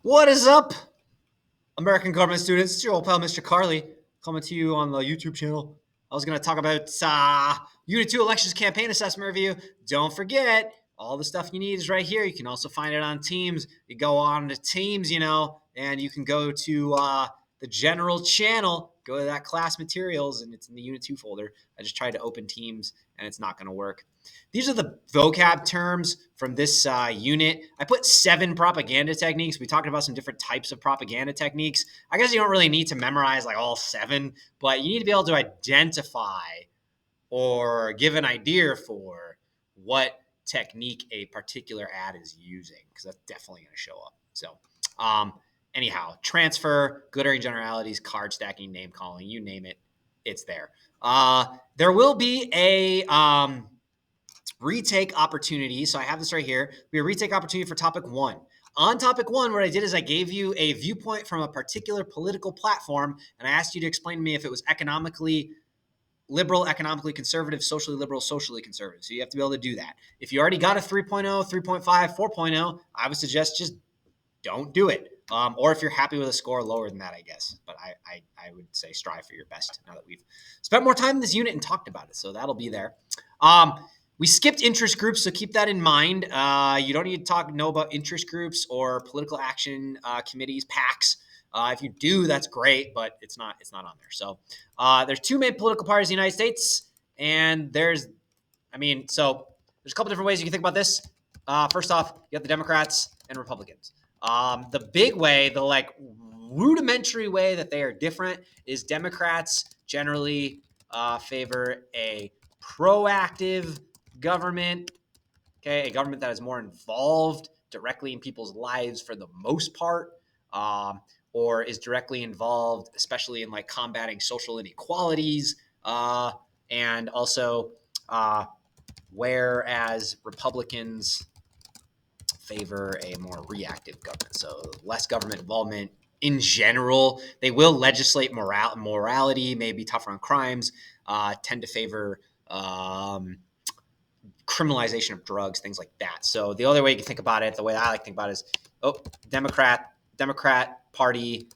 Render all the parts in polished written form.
What is up, American government students? It's your old pal, Mr. Carly, coming to you on the YouTube channel. I was going to talk about Unit 2 Elections Campaign Assessment Review. Don't forget, all the stuff you need is right here. You can also find it on Teams. You go on to Teams, and you can go to the general channel, go to that class materials, and it's in the Unit 2 folder. I just tried to open Teams, and it's not going to work. These are the vocab terms from this unit. I put 7 propaganda techniques. We talked about some different types of propaganda techniques. I guess you don't really need to memorize like all 7, but you need to be able to identify or give an idea for what technique a particular ad is using, because that's definitely going to show up. So, anyhow, transfer, glittering generalities, card stacking, name calling, you name it, it's there. There will be a retake opportunity. So I have this right here. We have a retake opportunity for topic 1. On topic 1, what I did is I gave you a viewpoint from a particular political platform, and I asked you to explain to me if it was economically liberal, economically conservative, socially liberal, socially conservative. So you have to be able to do that. If you already got a 3.0, 3.5, 4.0, I would suggest just don't do it. Or if you're happy with a score lower than that, I guess. But I would say strive for your best now that we've spent more time in this unit and talked about it. So that'll be there. We skipped interest groups, so keep that in mind. You don't need to know about interest groups or political action committees, PACs. If you do, that's great, but it's not on there. So there's 2 main political parties in the United States, and there's a couple different ways you can think about this. First off, you have the Democrats and Republicans. The big way, the rudimentary way that they are different is Democrats generally favor a proactive government, okay, a government that is more involved directly in people's lives for the most part, or is directly involved, especially in combating social inequalities, and also whereas Republicans favor a more reactive government, so less government involvement in general. They will legislate morality, maybe tougher on crimes, tend to favor criminalization of drugs, things like that. So the other way you can think about it, the way I like to think about it is, Democrat Party.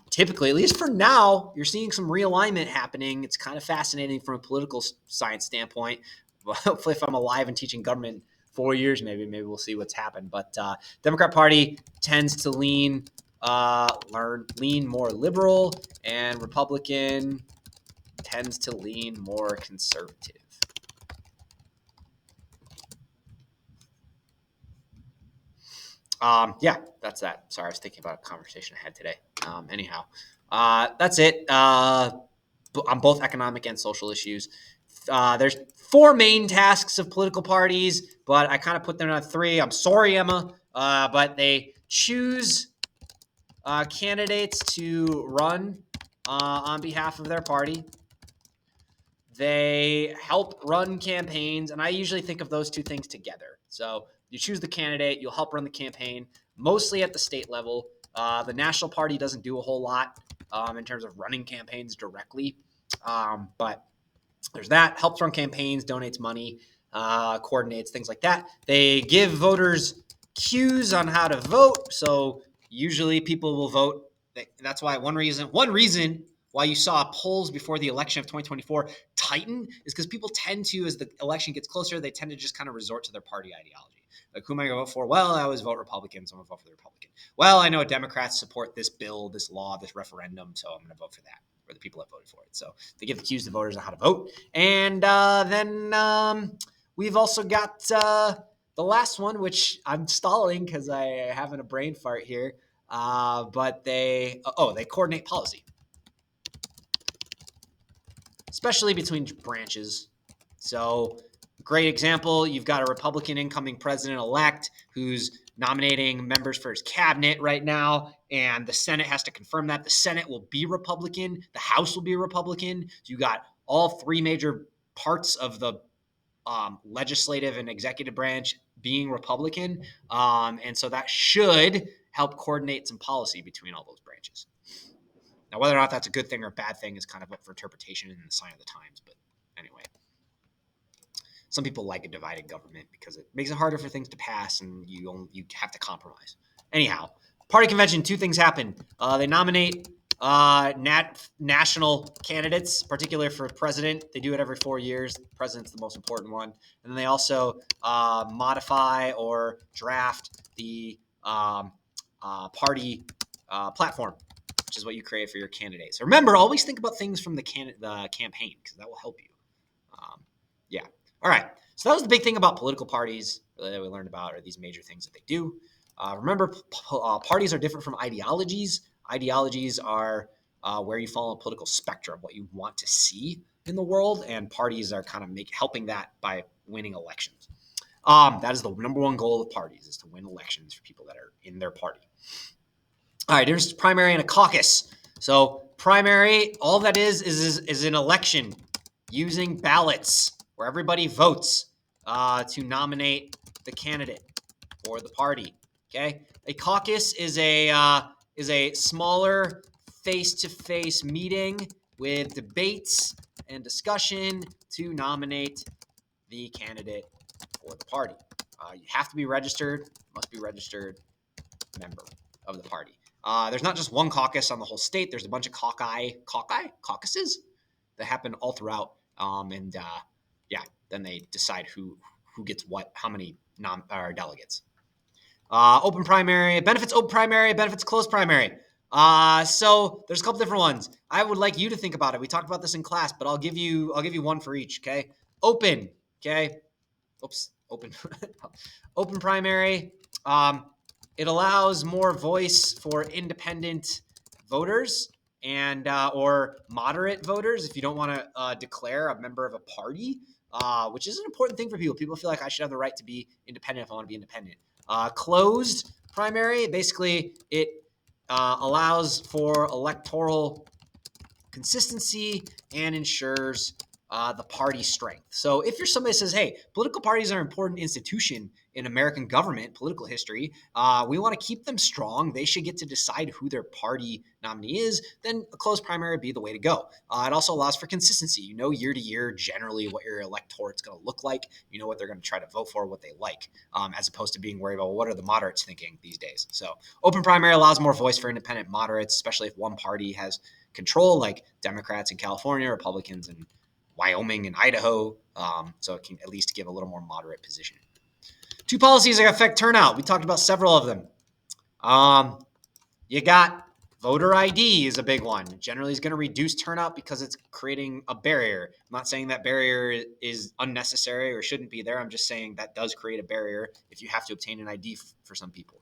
Typically, at least for now, you're seeing some realignment happening. It's kind of fascinating from a political science standpoint. Well, hopefully, if I'm alive and teaching government 4 years, maybe we'll see what's happened. But Democrat Party tends to lean more liberal, and Republican tends to lean more conservative. Yeah, that's that. Sorry, I was thinking about a conversation I had today. Anyhow, that's it. On both economic and social issues. There's 4 main tasks of political parties, but I kind of put them on 3. I'm sorry, Emma, but they choose candidates to run on behalf of their party. They help run campaigns, and I usually think of those 2 things together. So you choose the candidate, you'll help run the campaign, mostly at the state level. The national party doesn't do a whole lot in terms of running campaigns directly, but there's that. Helps run campaigns, donates money, coordinates, things like that. They give voters cues on how to vote. So usually people will vote. That's why one reason why you saw polls before the election of 2024 tighten is because people tend to, as the election gets closer, they tend to just kind of resort to their party ideology. Like, who am I going to vote for? Well, I always vote Republican, so I'm going to vote for the Republican. Well, I know Democrats support this bill, this law, this referendum, so I'm going to vote for that, or the people that voted for it. So they give the cues to voters on how to vote. And then we've also got the last one, which I'm stalling because I'm having a brain fart here. But they coordinate policy, especially between branches. So, great example, you've got a Republican incoming president-elect who's nominating members for his cabinet right now, and the Senate has to confirm that. The Senate will be Republican. The House will be Republican. So you got all 3 major parts of the legislative and executive branch being Republican. And so that should help coordinate some policy between all those branches. Now, whether or not that's a good thing or a bad thing is kind of up for interpretation in the sign of the times. But anyway, some people like a divided government because it makes it harder for things to pass, and you have to compromise. Anyhow, Party convention, two things happen. They nominate national candidates, particularly for president. They do it every 4 years. President's the most important one. And then they also modify or draft the party platform, which is what you create for your candidates. Remember, always think about things from the campaign, because that will help you. Yeah. All right. So that was the big thing about political parties that we learned about, are these major things that they do. Remember, parties are different from ideologies. Ideologies are where you fall on a political spectrum, what you want to see in the world, and parties are kind of helping that by winning elections. That is the number one goal of parties, is to win elections for people that are in their party. All right, there's primary and a caucus. So primary, all that is an election using ballots where everybody votes to nominate the candidate or the party. Okay, a caucus is a smaller face-to-face meeting with debates and discussion to nominate the candidate for the party. You have to be registered, must be registered member of the party. There's not just one caucus on the whole state. There's a bunch of caucuses that happen all throughout. Then they decide who gets what, how many delegates. Open primary, benefits open primary, benefits closed primary. So there's a couple different ones. I would like you to think about it. We talked about this in class, but I'll give you one for each. Okay, open. Okay, open. Open primary. It allows more voice for independent voters and or moderate voters if you don't want to declare a member of a party, which is an important thing for people. People feel like I should have the right to be independent if I want to be independent. Closed primary, basically it allows for electoral consistency and ensures the party strength. So if you're somebody that says, hey, political parties are an important institution in American government, political history, we want to keep them strong, they should get to decide who their party nominee is, then a closed primary would be the way to go. It also allows for consistency. You know, year to year, generally what your electorate's going to look like. You know what they're going to try to vote for, what they like, as opposed to being worried about what are the moderates thinking these days. So open primary allows more voice for independent moderates, especially if one party has control, like Democrats in California, Republicans in Wyoming and Idaho. So it can at least give a little more moderate position. Two policies that affect turnout. We talked about several of them. You got voter ID is a big one. Generally is going to reduce turnout because it's creating a barrier. I'm not saying that barrier is unnecessary or shouldn't be there. I'm just saying that does create a barrier if you have to obtain an ID for some people.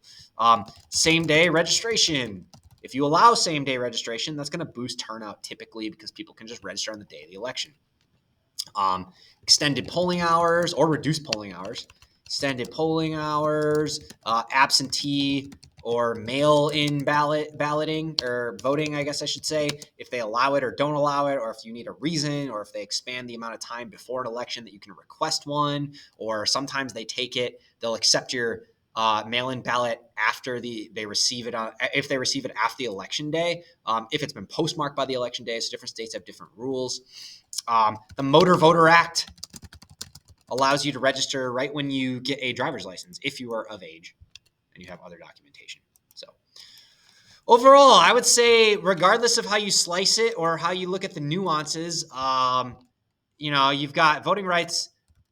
Same day registration. If you allow same day registration, that's going to boost turnout typically because people can just register on the day of the election. Extended polling hours or reduced polling hours. Extended polling hours, absentee or mail-in balloting or voting, I guess I should say, if they allow it or don't allow it, or if you need a reason, or if they expand the amount of time before an election that you can request one, or sometimes they'll accept your mail-in ballot after they receive it if they receive it after the election day. If it's been postmarked by the election day, so different states have different rules. The Motor Voter Act allows you to register right when you get a driver's license if you are of age and you have other documentation. So overall, I would say regardless of how you slice it or how you look at the nuances, you've got voting rights.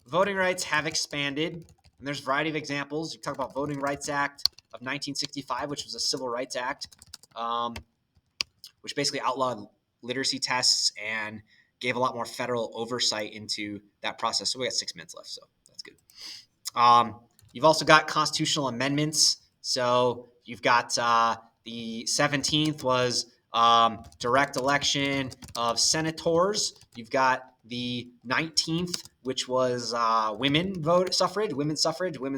Voting rights have expanded, and there's a variety of examples. You talk about Voting Rights Act of 1965, which was a civil rights act, which basically outlawed literacy tests and gave a lot more federal oversight into that process. So we got 6 minutes left, so that's good. You've also got constitutional amendments. So you've got the 17th was direct election of senators. You've got the 19th, which was women's suffrage, women's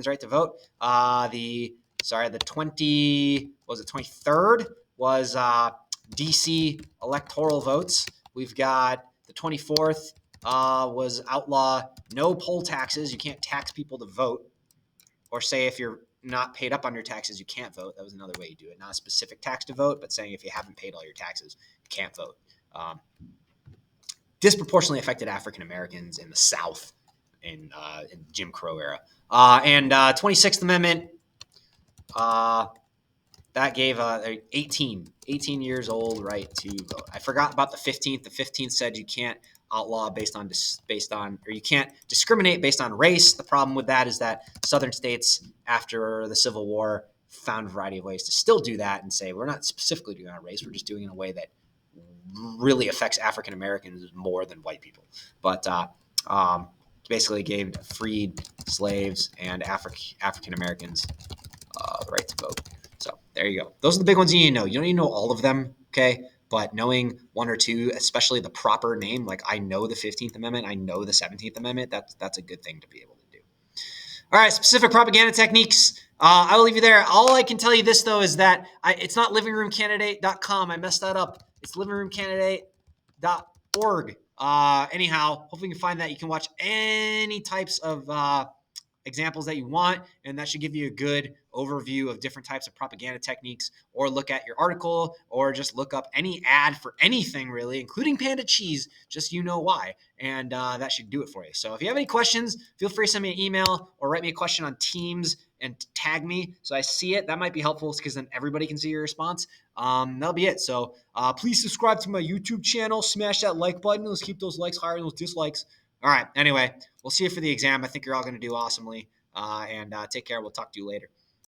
right to vote. The 23rd was DC electoral votes. We've got the 24th was outlaw no poll taxes. You can't tax people to vote, or say if you're not paid up on your taxes, you can't vote. That was another way you do it. Not a specific tax to vote, but saying if you haven't paid all your taxes, you can't vote. Disproportionately affected African Americans in the South in Jim Crow era. And 26th Amendment that gave 18 years old right to vote. I forgot about the 15th. The 15th said you can't outlaw based on or you can't discriminate based on race. The problem with that is that southern states after the Civil War found a variety of ways to still do that and say we're not specifically doing it on race. We're just doing it in a way that really affects African Americans more than white people. But basically gave freed slaves and African Americans the right to vote. So there you go. Those are the big ones you need to know. You don't need to know all of them, okay? But knowing one or two, especially the proper name, like I know the 15th Amendment, I know the 17th Amendment, that's a good thing to be able to do. All right, specific propaganda techniques. I will leave you there. All I can tell you this, though, is that it's not livingroomcandidate.com. I messed that up. It's livingroomcandidate.org. Anyhow, hopefully you can find that. You can watch any types of examples that you want, and that should give you a good overview of different types of propaganda techniques, or look at your article, or just look up any ad for anything really, including Panda Cheese, just you know why, and that should do it for you. So if you have any questions, feel free to send me an email or write me a question on Teams and tag me so I see it. That might be helpful because then everybody can see your response. That'll be it. So please subscribe to my YouTube channel, smash that like button. Let's keep those likes higher than those dislikes. All right. Anyway, we'll see you for the exam. I think you're all going to do awesomely. And take care. We'll talk to you later.